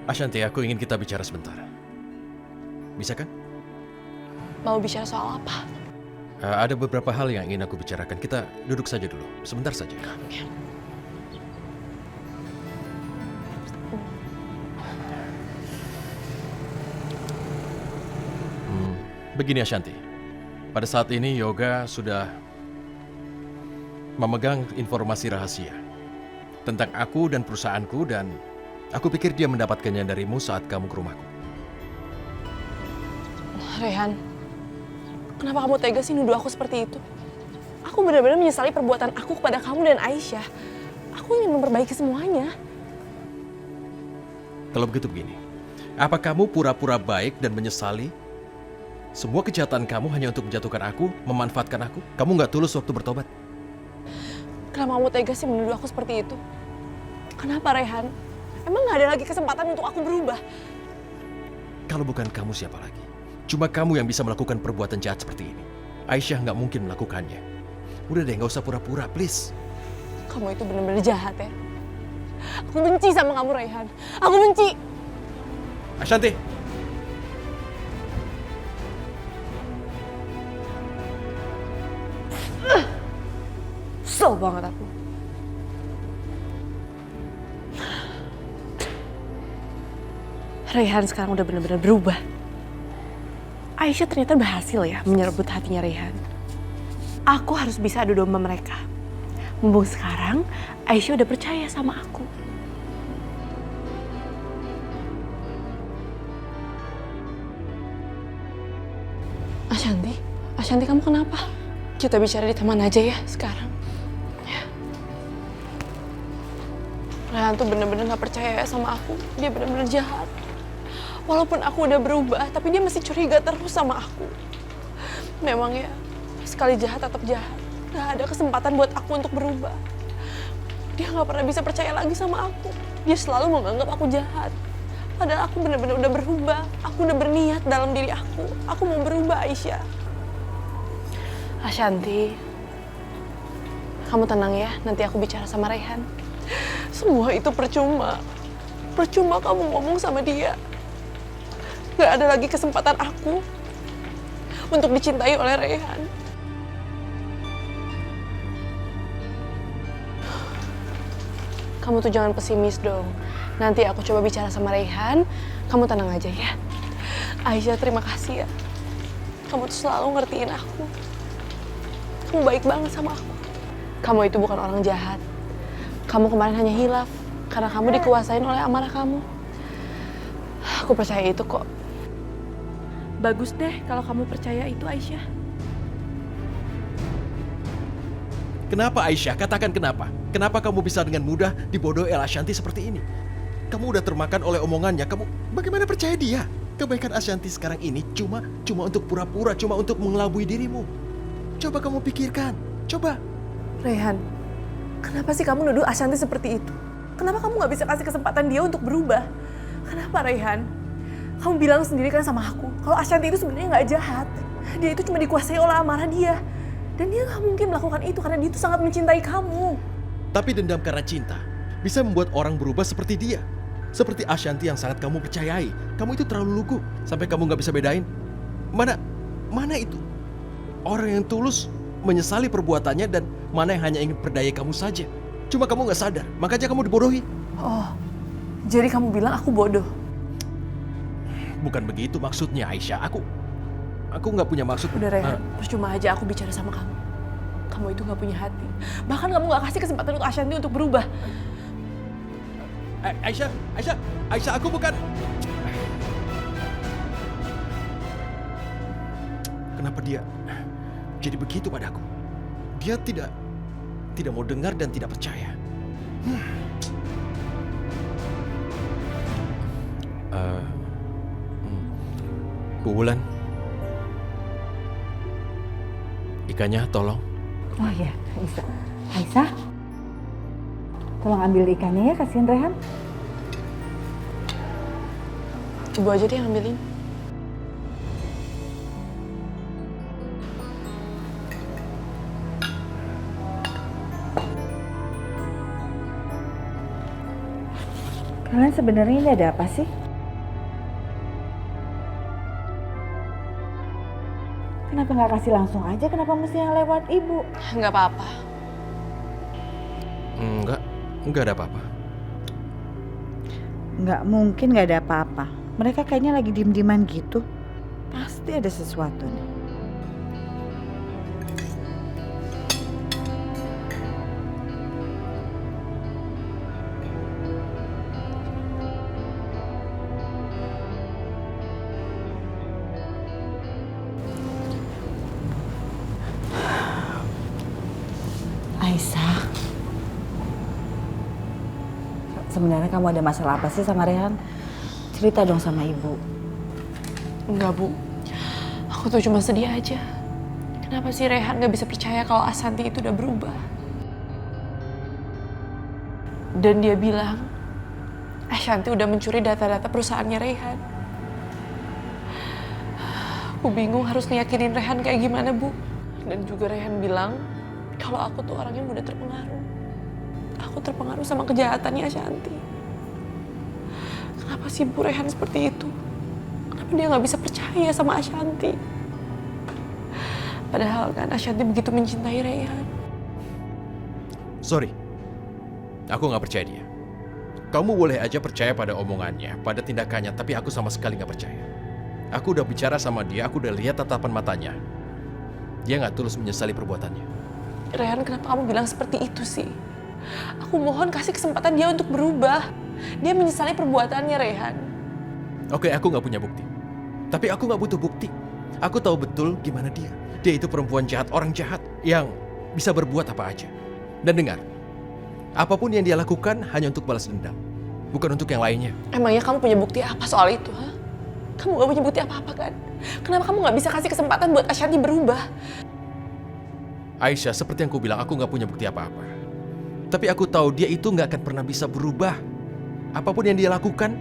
Ashanti, aku ingin kita bicara sebentar. Bisa kan? Mau bicara soal apa? Ada beberapa hal yang ingin aku bicarakan. Kita duduk saja dulu, sebentar saja. Oke. Begini Ashanti, pada saat ini Yoga sudah memegang informasi rahasia tentang aku dan perusahaanku, dan aku pikir dia mendapatkannya darimu saat kamu ke rumahku. Rehan, kenapa kamu tega sih nuduh aku seperti itu? Aku benar-benar menyesali perbuatan aku kepada kamu dan Aisyah. Aku ingin memperbaiki semuanya. Kalau begitu begini, apa kamu pura-pura baik dan menyesali semua kejahatan kamu hanya untuk menjatuhkan aku, memanfaatkan aku? Kamu nggak tulus waktu bertobat? Kenapa kamu tega sih menuduh aku seperti itu? Kenapa, Rehan? Emang nggak ada lagi kesempatan untuk aku berubah? Kalau bukan kamu, siapa lagi? Cuma kamu yang bisa melakukan perbuatan jahat seperti ini. Aisyah nggak mungkin melakukannya. Udah deh, nggak usah pura-pura, please. Kamu itu benar-benar jahat ya. Aku benci sama kamu, Rehan. Aku benci. Ashanti! Kesel banget aku. Rehan sekarang udah benar-benar berubah. Aisyah ternyata berhasil ya menyerobot hatinya Rehan. Aku harus bisa adu domba mereka. Mumpung sekarang Aisyah udah percaya sama aku. Ashanti kamu kenapa? Kita bicara di taman aja ya sekarang. Ya. Rehan tuh bener-bener gak percaya sama aku. Dia bener-bener jahat. Walaupun aku udah berubah, tapi dia masih curiga terus sama aku. Memang ya, sekali jahat tetap jahat. Gak ada kesempatan buat aku untuk berubah. Dia gak pernah bisa percaya lagi sama aku. Dia selalu menganggap aku jahat. Padahal aku bener-bener udah berubah. Aku udah berniat dalam diri aku. Aku mau berubah, Aisyah. Ashanti, kamu tenang ya, nanti aku bicara sama Rehan. Semua itu percuma. Percuma kamu ngomong sama dia. Gak ada lagi kesempatan aku untuk dicintai oleh Rehan. Kamu tuh jangan pesimis dong. Nanti aku coba bicara sama Rehan. Kamu tenang aja ya. Aisyah, terima kasih ya. Kamu tuh selalu ngertiin aku. Kamu baik banget sama aku. Kamu itu bukan orang jahat. Kamu kemarin hanya hilaf karena kamu dikuasain oleh amarah kamu. Aku percaya itu kok. Bagus deh kalau kamu percaya itu, Aisyah. Kenapa Aisyah? Katakan kenapa? Kenapa kamu bisa dengan mudah dibodohi Ashanti seperti ini? Kamu udah termakan oleh omongannya. Kamu bagaimana percaya dia? Kebaikan Ashanti sekarang ini cuma untuk pura-pura, cuma untuk mengelabui dirimu. Coba kamu pikirkan. Coba. Rehan, kenapa sih kamu nuduh Ashanti seperti itu? Kenapa kamu gak bisa kasih kesempatan dia untuk berubah? Kenapa, Rehan? Kamu bilang sendiri kan sama aku, kalau Ashanti itu sebenarnya gak jahat. Dia itu cuma dikuasai oleh amarah dia. Dan dia gak mungkin melakukan itu karena dia itu sangat mencintai kamu. Tapi dendam karena cinta bisa membuat orang berubah seperti dia. Seperti Ashanti yang sangat kamu percayai. Kamu itu terlalu lugu sampai kamu gak bisa bedain. Mana itu? Orang yang tulus menyesali perbuatannya dan mana yang hanya ingin berdaya kamu saja. Cuma kamu gak sadar, makanya kamu dibodohi. Oh, jadi kamu bilang aku bodoh? Bukan begitu maksudnya, Aisyah. Aku gak punya maksud. Udah, Rehan, percuma aja aku bicara sama kamu. Kamu itu gak punya hati. Bahkan kamu gak kasih kesempatan untuk Ashanti untuk berubah. Aisyah, aku bukan. Kenapa dia jadi begitu padaku? Dia tidak mau dengar dan tidak percaya. Bu Wulan, ikannya tolong. Oh ya, bisa. Aisyah, tolong ambil ikannya ya, kasihin Rehan. Ibu aja deh yang ambilin. Kalian sebenarnya ini ada apa sih? Kenapa nggak kasih langsung aja? Kenapa mesti yang lewat ibu? Nggak apa-apa. Enggak ada apa-apa. Nggak mungkin nggak ada apa-apa. Mereka kayaknya lagi diem-dieman gitu. Pasti ada sesuatu nih. Aisyah, sebenarnya kamu ada masalah apa sih sama Rehan? Cerita dong sama ibu. Enggak, Bu. Aku tuh cuma sedih aja. Kenapa sih Rehan gak bisa percaya kalau Asanti itu udah berubah? Dan dia bilang, Ashanti udah mencuri data-data perusahaannya Rehan. Aku bingung harus ngeyakinin Rehan kayak gimana, Bu. Dan juga Rehan bilang, kalau aku tuh orangnya mudah terpengaruh. Aku terpengaruh sama kejahatannya Ashanti. Kenapa sih Bu Rehan seperti itu? Kenapa dia gak bisa percaya sama Ashanti? Padahal kan Ashanti begitu mencintai Rehan. Sorry, aku nggak percaya dia. Kamu boleh aja percaya pada omongannya, pada tindakannya, tapi aku sama sekali nggak percaya. Aku udah bicara sama dia, aku udah lihat tatapan matanya. Dia nggak tulus menyesali perbuatannya. Rehan, kenapa kamu bilang seperti itu sih? Aku mohon kasih kesempatan dia untuk berubah. Dia menyesali perbuatannya, Rehan. Oke, aku nggak punya bukti. Tapi aku nggak butuh bukti. Aku tahu betul gimana dia. Dia itu perempuan jahat, orang jahat yang bisa berbuat apa aja. Dan dengar, apapun yang dia lakukan hanya untuk balas dendam, bukan untuk yang lainnya. Emangnya kamu punya bukti apa soal itu, ha? Kamu gak punya bukti apa-apa kan? Kenapa kamu gak bisa kasih kesempatan buat Ashanti berubah? Aisyah, seperti yang aku bilang, aku nggak punya bukti apa-apa. Tapi aku tahu dia itu nggak akan pernah bisa berubah. Apapun yang dia lakukan,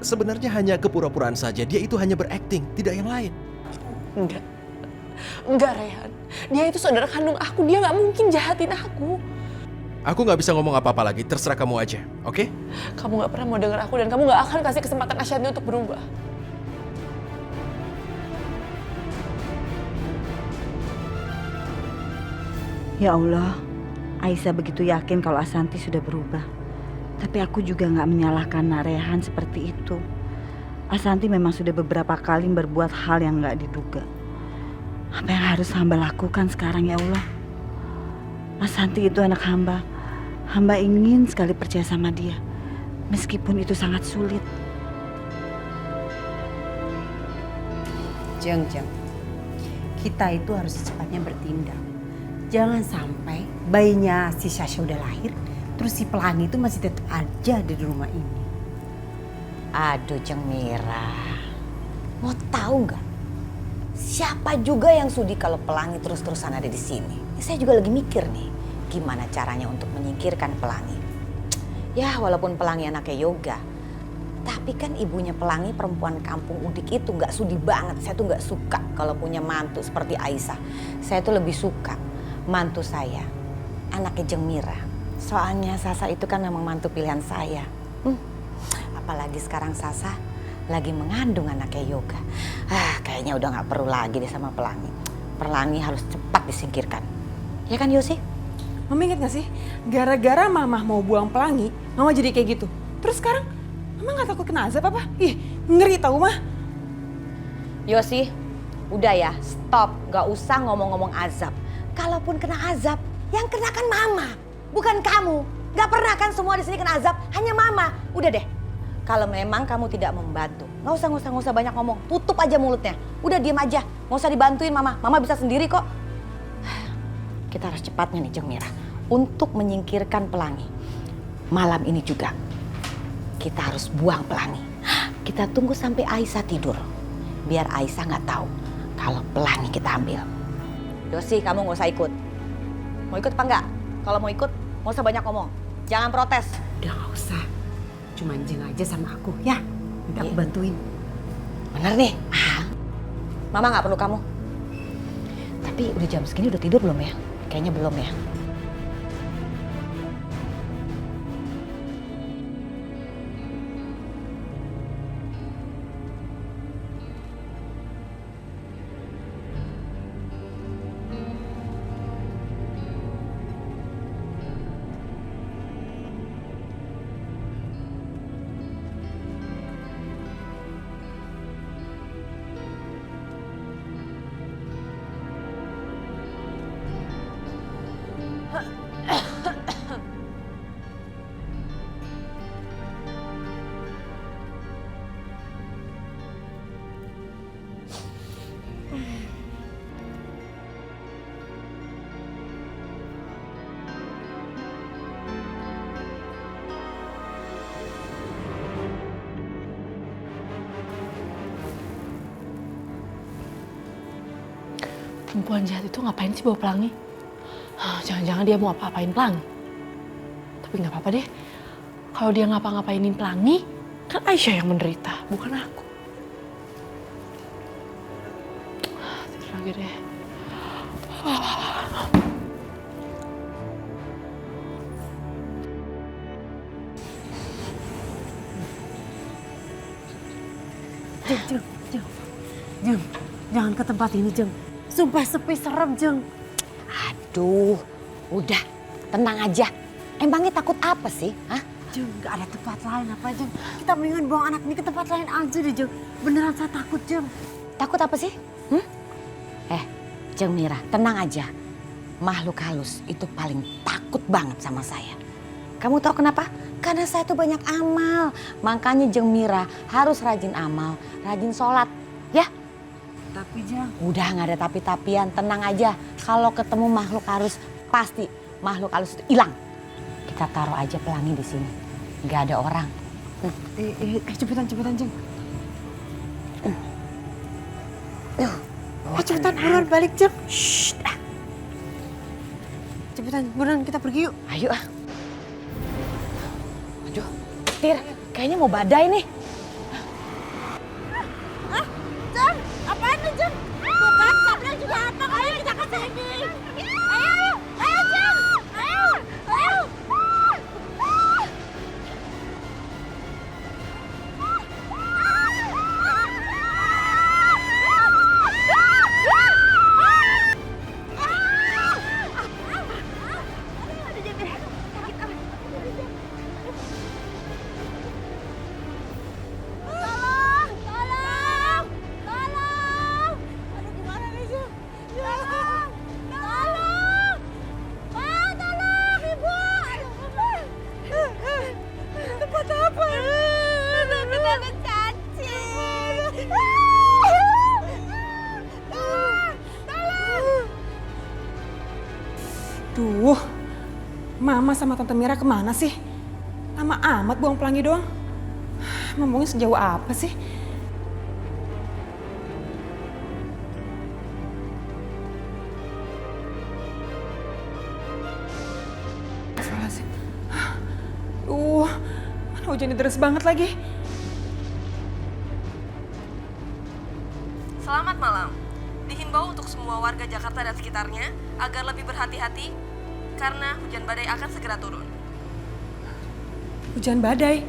sebenarnya hanya kepura-puraan saja. Dia itu hanya berakting, tidak yang lain. Enggak. Enggak, Rehan. Dia itu saudara kandung aku. Dia gak mungkin jahatin aku. Aku nggak bisa ngomong apa-apa lagi, terserah kamu aja, oke? Kamu gak pernah mau denger aku dan kamu gak akan kasih kesempatan Ashanti untuk berubah. Ya Allah, Aisyah begitu yakin kalau Asanti sudah berubah. Tapi aku juga nggak menyalahkan Rehan seperti itu. Asanti memang sudah beberapa kali berbuat hal yang nggak diduga. Apa yang harus hamba lakukan sekarang ya Allah? Asanti itu anak hamba. Hamba ingin sekali percaya sama dia. Meskipun itu sangat sulit. Jeng, kita itu harus secepatnya bertindak. Jangan sampai bayinya si Sasha udah lahir, terus si Pelangi itu masih tetap aja ada di rumah ini. Aduh Jeng Mira, mau tahu nggak? Siapa juga yang sudi kalau Pelangi terus-terusan ada di sini? Saya juga lagi mikir nih, gimana caranya untuk menyingkirkan Pelangi. Ya walaupun Pelangi anaknya Yoga, tapi kan ibunya Pelangi perempuan kampung udik itu nggak sudi banget. Saya tuh nggak suka kalau punya mantu seperti Aisyah. Saya tuh lebih suka mantu saya, anaknya Jeng Mira. Soalnya Sasa itu kan memang mantu pilihan saya. Apalagi sekarang Sasa lagi mengandung anaknya Yoga. Kayaknya udah nggak perlu lagi deh sama Pelangi. Pelangi harus cepat disingkirkan. Ya kan Yosi? Mama inget gak sih? Gara-gara Mama mau buang Pelangi, Mama jadi kayak gitu. Terus sekarang Mama gak takut kena azab apa? Ih, ngeri tau Mah. Yosi, udah ya, stop. Gak usah ngomong-ngomong azab. Kalaupun kena azab, yang kena kan Mama, bukan kamu. Gak pernah kan semua di sini kena azab, hanya Mama. Udah deh, kalau memang kamu tidak membantu, nggak usah banyak ngomong. Tutup aja mulutnya. Udah diem aja, nggak usah dibantuin Mama. Mama bisa sendiri kok. Kita harus cepatnya nih Jeng Mira untuk menyingkirkan Pelangi. Malam ini juga kita harus buang Pelangi. Kita tunggu sampai Aisyah tidur, biar Aisyah nggak tahu kalau Pelangi kita ambil. Yosi, kamu nggak usah ikut. Mau ikut apa enggak? Kalau mau ikut, nggak usah banyak ngomong. Jangan protes. Udah gak usah. Cuma Jeng aja sama aku ya. Nanti aku bantuin. Bener nih. Mama nggak perlu kamu. Tapi udah jam segini udah tidur belum ya? Kayaknya belum ya. Perempuan jahat itu ngapain sih bawa pelangi? Jangan-jangan dia mau apa-apain pelangi. Tapi nggak apa-apa deh. Kalau dia ngapa-ngapainin pelangi, kan Aisyah yang menderita, bukan aku. Tidur lagi deh. Jeng, jangan ke tempat ini, Jeng. Sumpah sepi serem, Jeng. Aduh, udah tenang aja. Emangnya takut apa sih? Hah? Jeng, gak ada tempat lain apa, Jeng. Kita mendingan bawa anak ini ke tempat lain aja deh, Jeng. Beneran saya takut, Jeng. Takut apa sih? Jeng Mira, tenang aja. Makhluk halus itu paling takut banget sama saya. Kamu tahu kenapa? Karena saya tuh banyak amal. Makanya Jeng Mira harus rajin amal, rajin sholat. Ya? Tapi, Jeng. Udah nggak ada tapi-tapian, tenang aja. Kalau ketemu makhluk halus, pasti makhluk halus itu hilang. Kita taruh aja pelangi di sini. Nggak ada orang. Cepetan, Jeng. Cepetan, buruan balik, Jeng. Shh, Cepetan, buruan kita pergi yuk. ayo ah. Aduh, Tir, kayaknya mau badai nih. Jeng, apaan nih, Jeng? Tuh kan, sablnya juga apa? Ayo kita ke sini. Ayo, Jeng. Ayo. Duh, Mama sama Tante Mira kemana sih? Lama amat buang pelangi doang. Ngomongnya sejauh apa sih? Astagfirullahaladzim. Mana hujannya deras banget lagi. Selamat malam. Dihimbau untuk semua warga Jakarta dan sekitarnya agar lebih berhati-hati karena hujan badai akan segera turun. Hujan badai.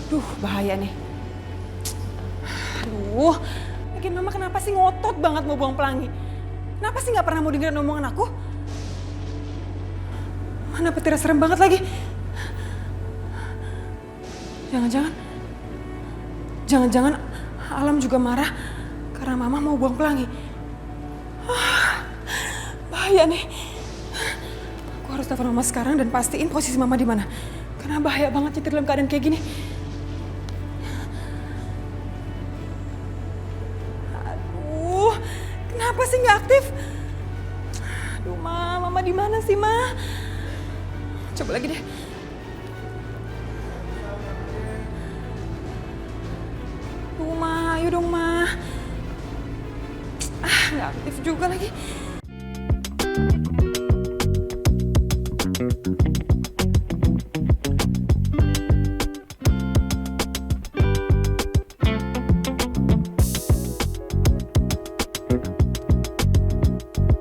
Duh, bahaya nih. Aduh, bikin Mama kenapa sih ngotot banget mau buang pelangi? Kenapa sih nggak pernah mau dengerin omongan aku? Mana petirnya serem banget lagi. Jangan-jangan Alam juga marah karena Mama mau buang pelangi. Bahaya nih. Aku harus telepon Mama sekarang dan pastiin posisi Mama di mana. Karena bahaya banget nyetir dalam keadaan kayak gini. Aduh, kenapa sih nggak aktif? Aduh, Mama di mana sih, Ma? Coba lagi deh. Duh, Ma, ayo dong, Ma. Nggak aktif juga lagi.